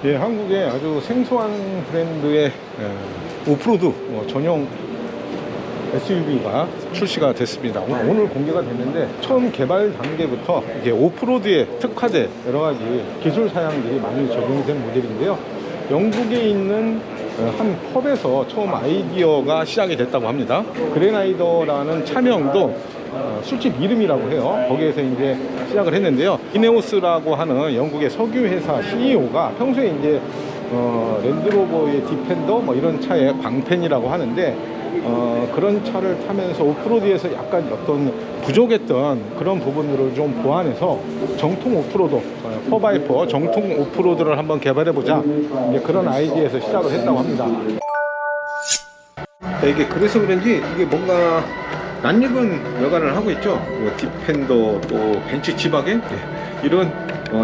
예, 한국의 아주 생소한 브랜드의 오프로드 전용 SUV가 출시가 됐습니다. 오늘 공개가 됐는데 처음 개발 단계부터 이게 오프로드에 특화된 여러 가지 기술 사양들이 많이 적용된 모델인데요. 영국에 있는 한 펍에서 처음 아이디어가 시작이 됐다고 합니다. 그레나이더라는 차명도 술집 이름이라고 해요. 거기에서 이제 시작을 했는데요. 이네오스라고 하는 영국의 석유 회사 CEO가 평소에 이제 랜드로버의 디펜더 뭐 이런 차의 광팬이라고 하는데 그런 차를 타면서 오프로드에서 약간 어떤 부족했던 그런 부분들을 좀 보완해서 정통 오프로드 4x4 정통 오프로드를 한번 개발해보자, 이제 그런 아이디어에서 시작을 했다고 합니다. 자, 이게 그래서 그런지 이게 뭔가 낯익은 외관을 하고 있죠. 뭐 디펜더, 또 벤츠 지바겐, 이런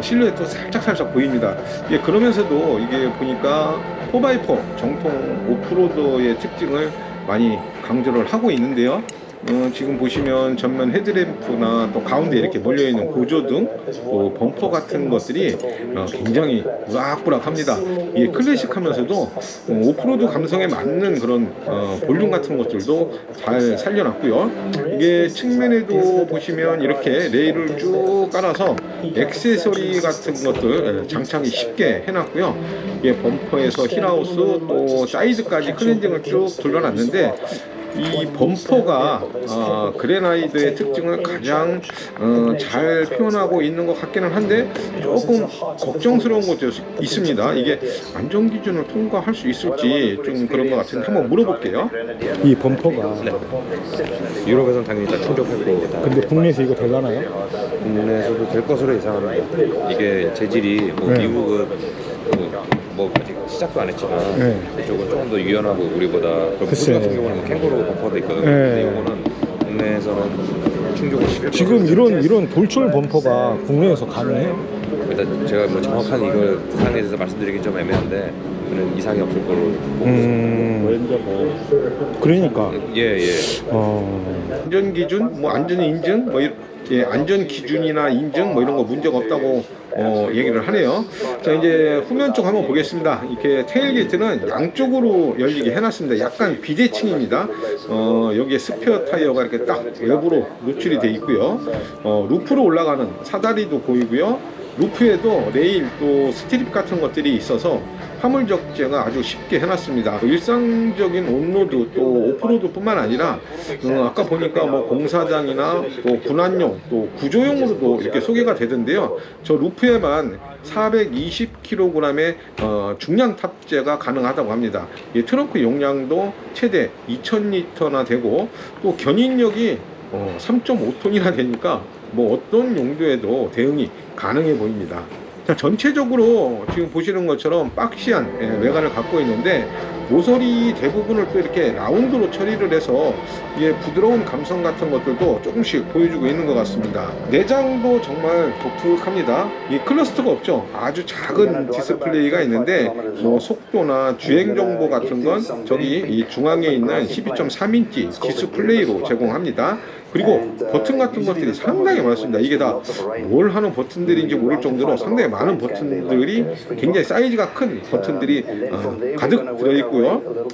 실루엣도 살짝 보입니다. 예, 그러면서도 이게 보니까 4x4 정통 오프로드의 특징을 많이 강조를 하고 있는데요. 지금 보시면 전면 헤드램프나 또 가운데 이렇게 몰려있는 보조등, 또 범퍼 같은 것들이 굉장히 우락부락합니다. 이게 클래식하면서도 오프로드 감성에 맞는 그런 볼륨 같은 것들도 잘 살려놨고요. 이게 측면에도 보시면 이렇게 레일을 쭉 깔아서 액세서리 같은 것들 장착이 쉽게 해놨고요. 이게 범퍼에서 힐하우스 또 사이드까지 클렌징을 쭉 둘러놨는데, 이 범퍼가 그레나이드의 특징을 가장 잘 표현하고 있는 것 같기는 한데 조금 걱정스러운 것도 있습니다. 이게 안전 기준을 통과할 수 있을지 좀 그런 것 같은데 한번 물어볼게요. 이 범퍼가 유럽에서는 당연히 다 충족했고, 근데 국내에서 이거 되려나요? 국내에서도 될 것으로 예상합니다. 이게 재질이 뭐 네. 미국은 뭐 아직 시작도 안 했지만 이쪽은 조금 더 유연하고 우리보다, 그럼 글쎄. 우리 같은 경우는 뭐 캥거루 범퍼도 있거든요. 근데 이거는 국내에서는 충족을 시킬 지금 이런 돌출 범퍼가 국내에서 가능해요? 일단 제가 뭐 정확한 이걸 사항에 대해서 말씀드리긴 좀 애매한데 그런 이상이 없을 거로 보고 있습니다. 그러니까 예. 안전 기준, 뭐 안전 인증, 뭐 안전 기준이나 인증 뭐 이런 거 문제가 없다고 얘기를 하네요. 자, 이제 후면 쪽 한번 보겠습니다. 이렇게 테일게이트는 양쪽으로 열리게 해놨습니다. 약간 비대칭입니다. 여기에 스페어 타이어가 이렇게 딱 외부로 노출이 돼 있고요. 루프로 올라가는 사다리도 보이고요. 루프에도 레일 또 스트립 같은 것들이 있어서 화물 적재가 아주 쉽게 해놨습니다. 일상적인 온로드 또 오프로드 뿐만 아니라 아까 보니까 뭐 공사장이나 또 군안용 또 구조용으로도 이렇게 소개가 되던데요. 저 루프에만 420kg의 중량 탑재가 가능하다고 합니다. 이 트렁크 용량도 최대 2000리터나 되고 또 견인력이 3.5톤이나 되니까 뭐 어떤 용도에도 대응이 가능해 보입니다. 자, 전체적으로 지금 보시는 것처럼 박시한 외관을 갖고 있는데 모서리 대부분을 또 이렇게 라운드로 처리를 해서 이게 부드러운 감성 같은 것들도 조금씩 보여주고 있는 것 같습니다. 내장도 정말 독특합니다. 이 클러스터가 없죠. 아주 작은 디스플레이가 있는데 뭐 속도나 주행 정보 같은 건 저기 이 중앙에 있는 12.3인치 디스플레이로 제공합니다. 그리고 버튼 같은 것들이 상당히 많습니다. 이게 다 뭘 하는 버튼들인지 모를 정도로 상당히 많은 버튼들이, 굉장히 사이즈가 큰 버튼들이 가득 들어있고요.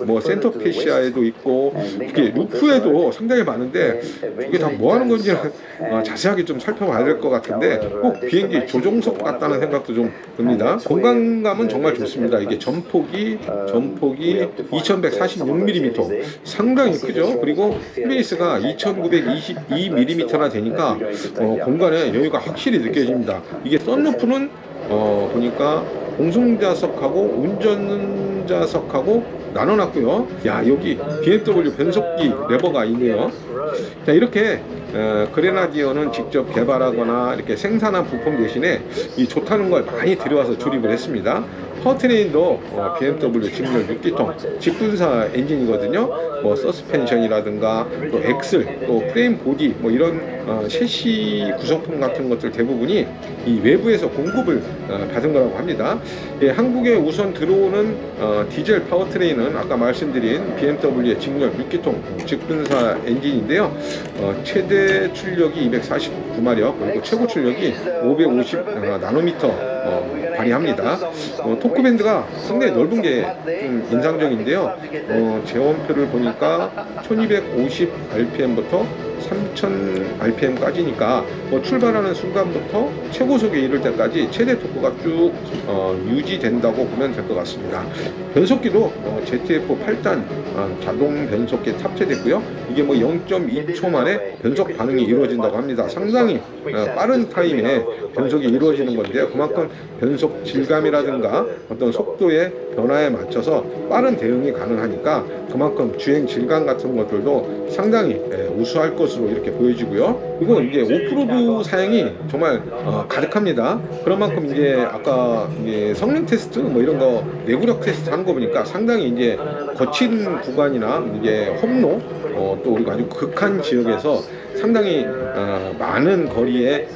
뭐 센터 패시아에도 있고 이렇게 루프에도 상당히 많은데 이게 다 뭐 하는 건지 자세하게 좀 살펴봐야 될 것 같은데 꼭 비행기 조종석 같다는 생각도 좀 듭니다. 공간감은 정말 좋습니다. 이게 전폭이 2146mm, 상당히 크죠. 그리고 스페이스가 2922mm나 되니까 공간에 여유가 확실히 느껴집니다. 이게 썬루프는 보니까 공승좌석하고 운전좌석하고 나눠놨고요. 야, 여기 BMW 변속기 레버가 있네요. 자, 이렇게 그레나디어는 직접 개발하거나 이렇게 생산한 부품 대신에 이 좋다는 걸 많이 들여와서 조립을 했습니다. 파워트레인도 BMW 직렬 6기통 직분사 엔진이거든요. 뭐 서스펜션이라든가 또 엑셀, 또 프레임 보디 뭐 이런 셰시 구성품 같은 것들 대부분이 이 외부에서 공급을 받은 거라고 합니다. 예, 한국에 우선 들어오는 디젤 파워트레인은 아까 말씀드린 BMW의 직렬 6기통 직분사 엔진인데요. 최대 출력이 249마력, 그리고 최고 출력이 550 나노미터 발휘합니다. 토크밴드가 상당히 넓은 게 좀 인상적인데요. 제원표를 보니까 1250 RPM부터 3000 RPM까지니까 출발하는 순간부터 최고속에 이를 때까지 최대 토크가 쭉 유지된다고 보면 될 것 같습니다. 변속기도 ZF 8단 자동 변속기 탑재됐고요. 이게 뭐 0.2초 만에 변속 반응이 이루어진다고 합니다. 상당히 빠른 타임에 변속이 이루어지는 건데요. 그만큼 변속 질감이라든가 어떤 속도의 변화에 맞춰서 빠른 대응이 가능하니까 그만큼 주행 질감 같은 것들도 상당히 우수할 것으로 이렇게 보여지고요. 그리고 이제 오프로드 사양이 정말 가득합니다. 그런 만큼 이제 아까 이제 성능 테스트 뭐 이런 거 내구력 테스트 하는 거 보니까 상당히 이제 거친 구간이나 이제 험로 또 그리고 아주 극한 지역에서 상당히 많은 거리에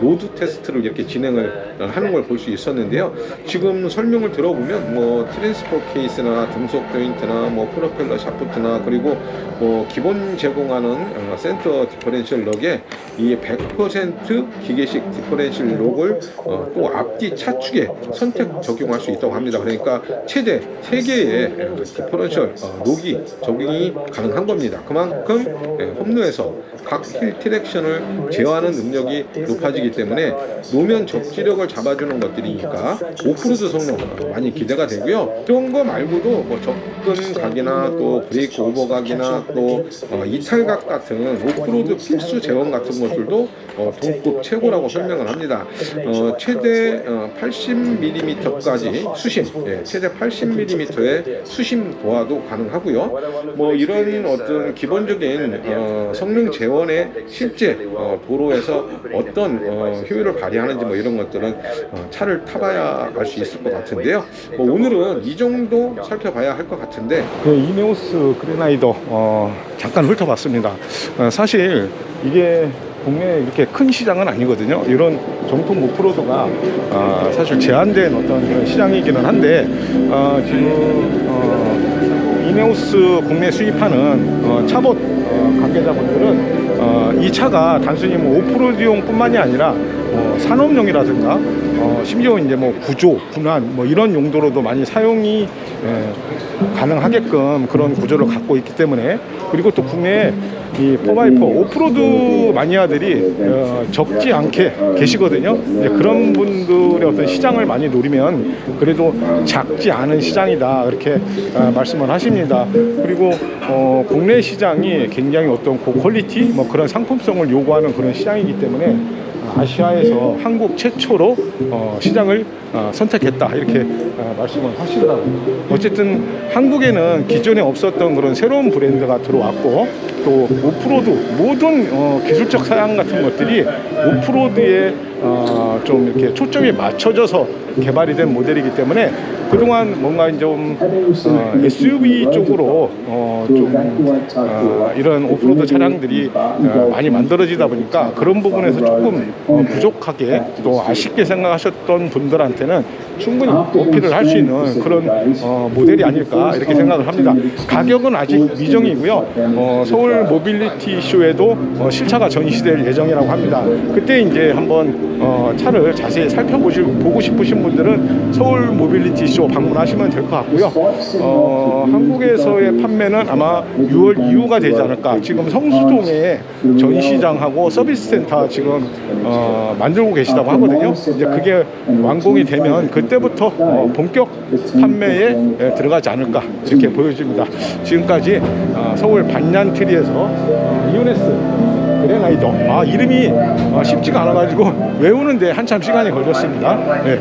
로드 테스트를 이렇게 진행을 하는 걸 볼 수 있었는데요. 지금 설명을 들어보면 뭐 트랜스퍼 케이스나 등속 조인트나 뭐 프로펠러 샤프트나 그리고 뭐 기본 제공하는 센터 디퍼렌셜 럭에 이 100% 기계식 디퍼렌셜 럭을 또 앞뒤 차축에 선택 적용할 수 있다고 합니다. 그러니까 최대 3개의 디퍼렌셜 럭이 적용이 가능한 겁니다. 그만큼 험로에서 각 힐 트랙션을 제어하는 능력이 높아지기 때문에 노면 적지력을 잡아주는 것들이니까 오프로드 성능 많이 기대가 되고요. 이런 거 말고도 뭐 접근 각이나 또 브레이크 오버 각이나 또 이탈각 같은 오프로드 필수 제원 같은 것들도 동급 최고라고 설명을 합니다. 최대 80mm까지 수심, 최대 80mm의 수심 도하도 가능하고요. 뭐 이런 어떤 기본적인 성능 제원의 실제 도로에서 어떤 효율을 발휘하는지 뭐 이런 것들은 차를 타봐야 알 수 있을 것 같은데요. 뭐 오늘은 이 정도 살펴봐야 할 것 같은데 이네오스 그래나이더 잠깐 훑어봤습니다. 사실 이게 국내 이렇게 큰 시장은 아니거든요. 이런 정통 오프로드가 사실 제한된 어떤 그런 시장이기는 한데 지금 이네오스 국내 수입하는 차봇 관계자분들은 이 차가 단순히 뭐 오프로드용 뿐만이 아니라 산업용이라든가 심지어 이제 뭐 구조, 군환 뭐 이런 용도로도 많이 사용이 가능하게끔 그런 구조를 갖고 있기 때문에 그리고 또 국내에 이 4x4 오프로드 마니아들이 적지 않게 계시거든요. 이제 그런 분들의 어떤 시장을 많이 노리면 그래도 작지 않은 시장이다 이렇게 말씀을 하십니다. 그리고 국내 시장이 굉장히 어떤 고퀄리티 뭐 그런 상품성을 요구하는 그런 시장이기 때문에 아시아에서 한국 최초로 시장을 선택했다 이렇게 말씀을 하시더라고요. 어쨌든 한국에는 기존에 없었던 그런 새로운 브랜드가 들어왔고 또 오프로드 모든 기술적 사양 같은 것들이 오프로드에 좀 이렇게 초점이 맞춰져서 개발이 된 모델이기 때문에 그동안 뭔가 좀 SUV 쪽으로 이런 오프로드 차량들이 많이 만들어지다 보니까 그런 부분에서 조금 부족하게 또 아쉽게 생각하셨던 분들한테는 충분히 어필을 할 수 있는 그런 모델이 아닐까 이렇게 생각을 합니다. 가격은 아직 미정이고요. 서울 모빌리티 쇼에도 실차가 전시될 예정이라고 합니다. 그때 이제 한번 차를 자세히 살펴보고 싶으신 분들은 서울 모빌리티 쇼 방문하시면 될 것 같고요. 한국에서의 판매는 아마 6월 이후가 되지 않을까. 지금 성수동에 전시장하고 서비스 센터 지금 만들고 계시다고 하거든요. 이제 그게 완공이 되면 그때부터 본격 판매에 들어가지 않을까 이렇게 보여집니다. 지금까지 서울 반얀트리에서 이오네스 그래나이더 이름이 쉽지가 않아가지고 외우는데 한참 시간이 걸렸습니다.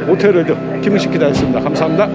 오테르드 김은식 기자였습니다. 감사합니다.